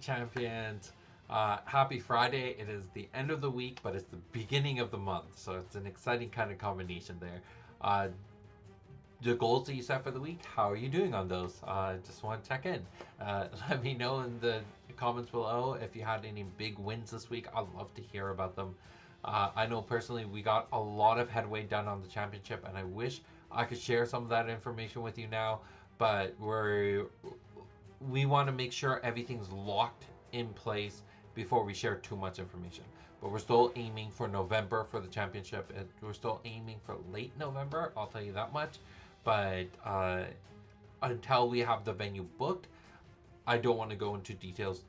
champions. Happy Friday. It is the end of the week, but it's the beginning of the month, so it's an exciting kind of combination there. Uh, the goals that you set for the week, how are you doing on those? Just want to check in. Let me know in the comments below if you had any big wins this week. I'd love to hear about them. I know personally we got a lot of headway done on the championship, and I wish I could share some of that information with you now, but we want to make sure everything's locked in place before we share too much information. But we're still aiming for November for the championship, and we're still aiming for late November, I'll tell you that much. But until we have the venue booked, I don't want to go into details,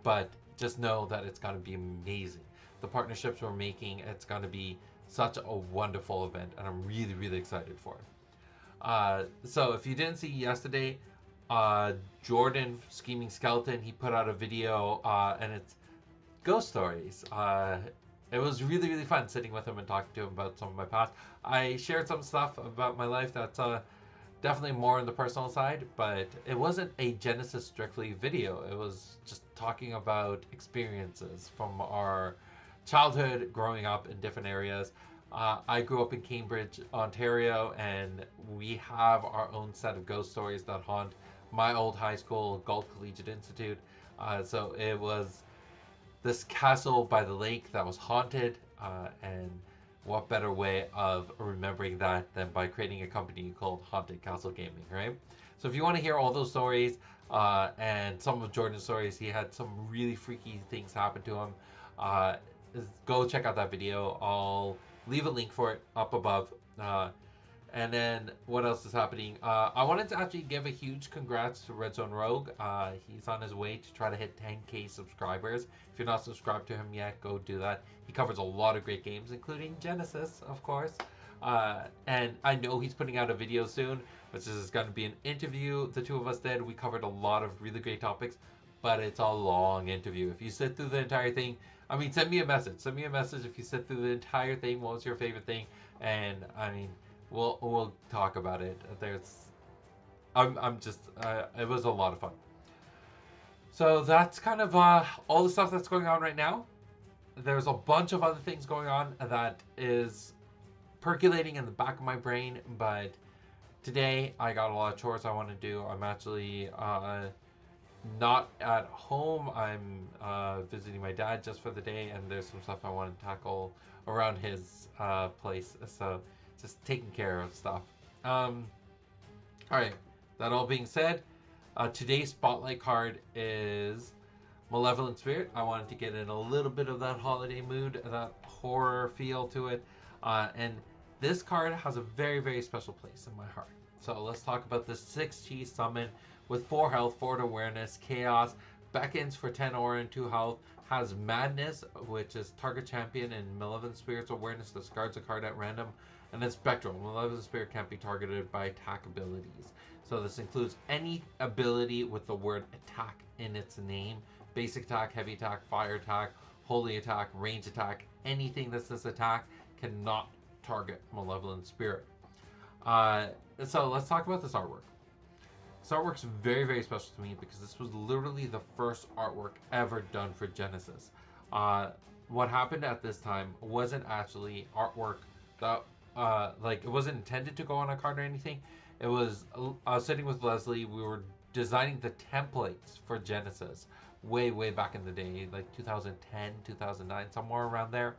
but just know that it's going to be amazing. The partnerships we're making, it's going to be such a wonderful event, and I'm really, really excited for it. So if you didn't see yesterday, Jordan Scheming Skeleton, he put out a video, and it's ghost stories. It was really, really fun sitting with him and talking to him about some of my past. I shared some stuff about my life that's definitely more on the personal side, but it wasn't a Genesis strictly video. It was just talking about experiences from our childhood, growing up in different areas. I grew up in Cambridge, Ontario, and we have our own set of ghost stories that haunt my old high school, Galt Collegiate Institute. So it was this castle by the lake that was haunted, and what better way of remembering that than by creating a company called Haunted Castle Gaming, right? So if you want to hear all those stories, and some of Jordan's stories, he had some really freaky things happen to him, go check out that video. I'll leave a link for it up above. And then what else is happening? I wanted to actually give a huge congrats to Red Zone Rogue. He's on his way to try to hit 10k subscribers. If you're not subscribed to him yet, go do that. He covers a lot of great games, including Genesis, of course. And I know he's putting out a video soon, which is going to be an interview the two of us did. We covered a lot of really great topics, but it's a long interview. If you sit through the entire thing, I mean, send me a message. Send me a message if you sit through the entire thing. What was your favorite thing? And I mean, we'll talk about it. I'm just it was a lot of fun. So that's kind of all the stuff that's going on right now. There's a bunch of other things going on that is percolating in the back of my brain, but today I got a lot of chores I want to do. I'm actually not at home. I'm visiting my dad just for the day, and there's some stuff I want to tackle around his place. So just taking care of stuff. Alright, that all being said, today's spotlight card is Malevolent Spirit. I wanted to get in a little bit of that holiday mood, that horror feel to it. And this card has a very, very special place in my heart. So let's talk about this 6-chi summon with 4 health, 4 awareness, chaos, beckons for 10 aura and 2 health, has madness, which is target champion, and Malevolent Spirit's awareness discards a card at random. And then Spectral. Malevolent Spirit can't be targeted by attack abilities. So this includes any ability with the word attack in its name. Basic attack, heavy attack, fire attack, holy attack, range attack. Anything that says attack cannot target Malevolent Spirit. So let's talk about this artwork. This artwork's very, very special to me because this was literally the first artwork ever done for Genesis. What happened at this time wasn't actually artwork that it wasn't intended to go on a card or anything. It was, I was sitting with Leslie, we were designing the templates for Genesis way, way back in the day, like 2010, 2009, somewhere around there.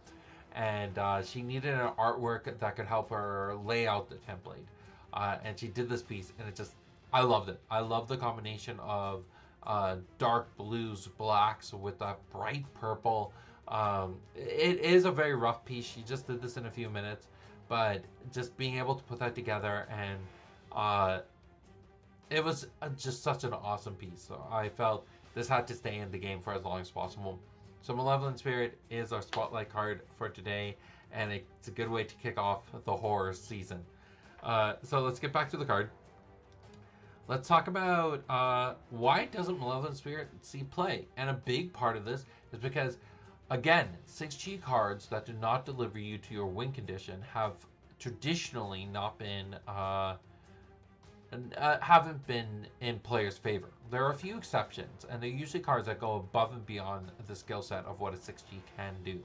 And she needed an artwork that could help her lay out the template. And she did this piece, and it just, I loved it. I love the combination of dark blues, blacks with that bright purple. It is a very rough piece. She just did this in a few minutes. But just being able to put that together, and it was just such an awesome piece. So I felt this had to stay in the game for as long as possible. So Malevolent Spirit is our spotlight card for today, and it's a good way to kick off the horror season. So let's get back to the card. Let's talk about why doesn't Malevolent Spirit see play? And a big part of this is because, again, 6-chi cards that do not deliver you to your win condition have traditionally not been haven't been in players' favor. There are a few exceptions, and they're usually cards that go above and beyond the skill set of what a 6G can do.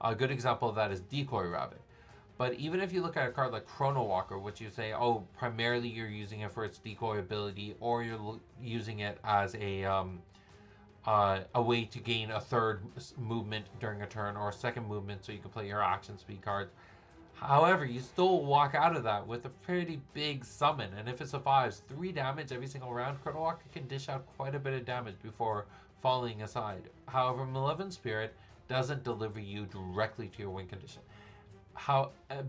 A good example of that is Decoy Rabbit. But even if you look at a card like Chrono Walker, which you say, oh, primarily you're using it for its decoy ability, or you're using it as a way to gain a third movement during a turn, or a second movement so you can play your action speed cards. However, you still walk out of that with a pretty big summon, and if it survives 3 damage every single round, Chrono Walker can dish out quite a bit of damage before falling aside. However, Malevolent Spirit doesn't deliver you directly to your win condition.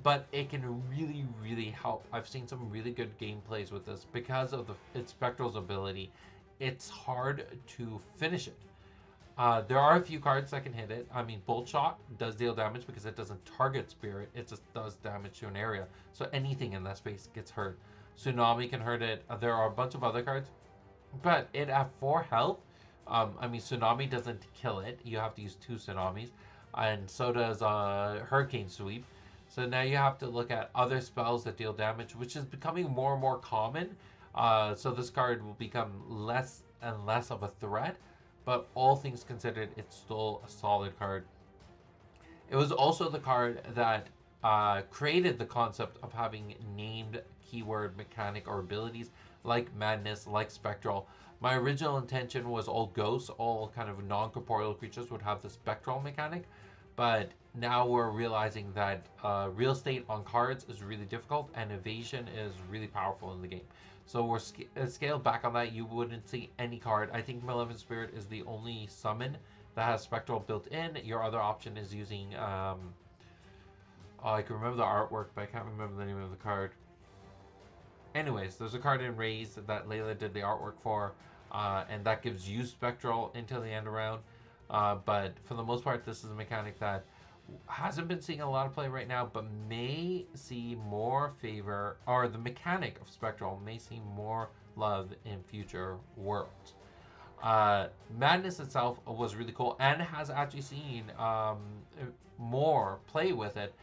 But it can really, really help. I've seen some really good gameplays with this because of its Spectral's ability. It's hard to finish it. There are a few cards that can hit it. I mean, Bolt Shot does deal damage because it doesn't target Spirit. It just does damage to an area. So anything in that space gets hurt. Tsunami can hurt it. There are a bunch of other cards. But it at 4 health, I mean, Tsunami doesn't kill it. You have to use 2 Tsunamis. And so does Hurricane Sweep. So now you have to look at other spells that deal damage, which is becoming more and more common. So this card will become less and less of a threat. But all things considered, it's still a solid card. It was also the card that created the concept of having named keyword mechanic or abilities like Madness, like Spectral. My original intention was all ghosts, all kind of non-corporeal creatures would have the Spectral mechanic. But now we're realizing that real estate on cards is really difficult and evasion is really powerful in the game. So we're scaled back on that. You wouldn't see any card. I think Malevolent Spirit is the only summon that has Spectral built in. Your other option is using... I can remember the artwork, but I can't remember the name of the card. Anyways, there's a card in Raise that Layla did the artwork for, and that gives you Spectral until the end of round. But for the most part, this is a mechanic that hasn't been seeing a lot of play right now, but may see more favor, or the mechanic of Spectral may see more love in future worlds. Madness itself was really cool and has actually seen more play with it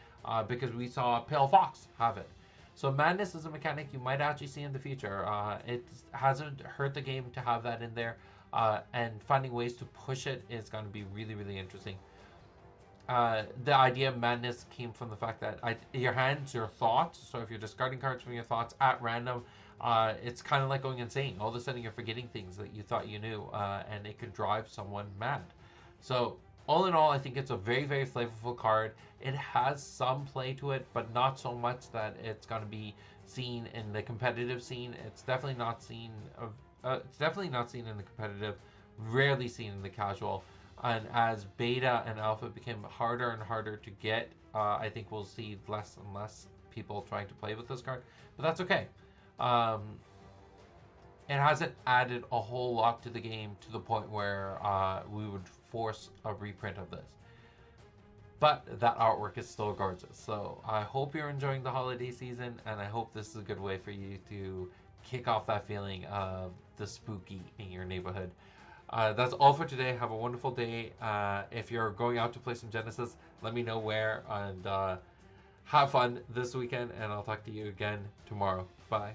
because we saw Pale Fox have it. So Madness is a mechanic you might actually see in the future. It hasn't hurt the game to have that in there, and finding ways to push it is going to be really, really interesting. The idea of Madness came from the fact that your hands, your thoughts, so if you're discarding cards from your thoughts at random, it's kind of like going insane. All of a sudden you're forgetting things that you thought you knew, and it could drive someone mad. So all in all, I think it's a very, very flavorful card. It has some play to it, but not so much that it's going to be seen in the competitive scene. It's definitely not seen in the competitive, rarely seen in the casual. And as beta and alpha became harder and harder to get, I think we'll see less and less people trying to play with this card. But that's okay. It hasn't added a whole lot to the game to the point where we would force a reprint of this. But that artwork is still gorgeous. So I hope you're enjoying the holiday season, and I hope this is a good way for you to kick off that feeling of the spooky in your neighborhood. That's all for today. Have a wonderful day. If you're going out to play some Genesis, let me know where, and have fun this weekend, and I'll talk to you again tomorrow. Bye.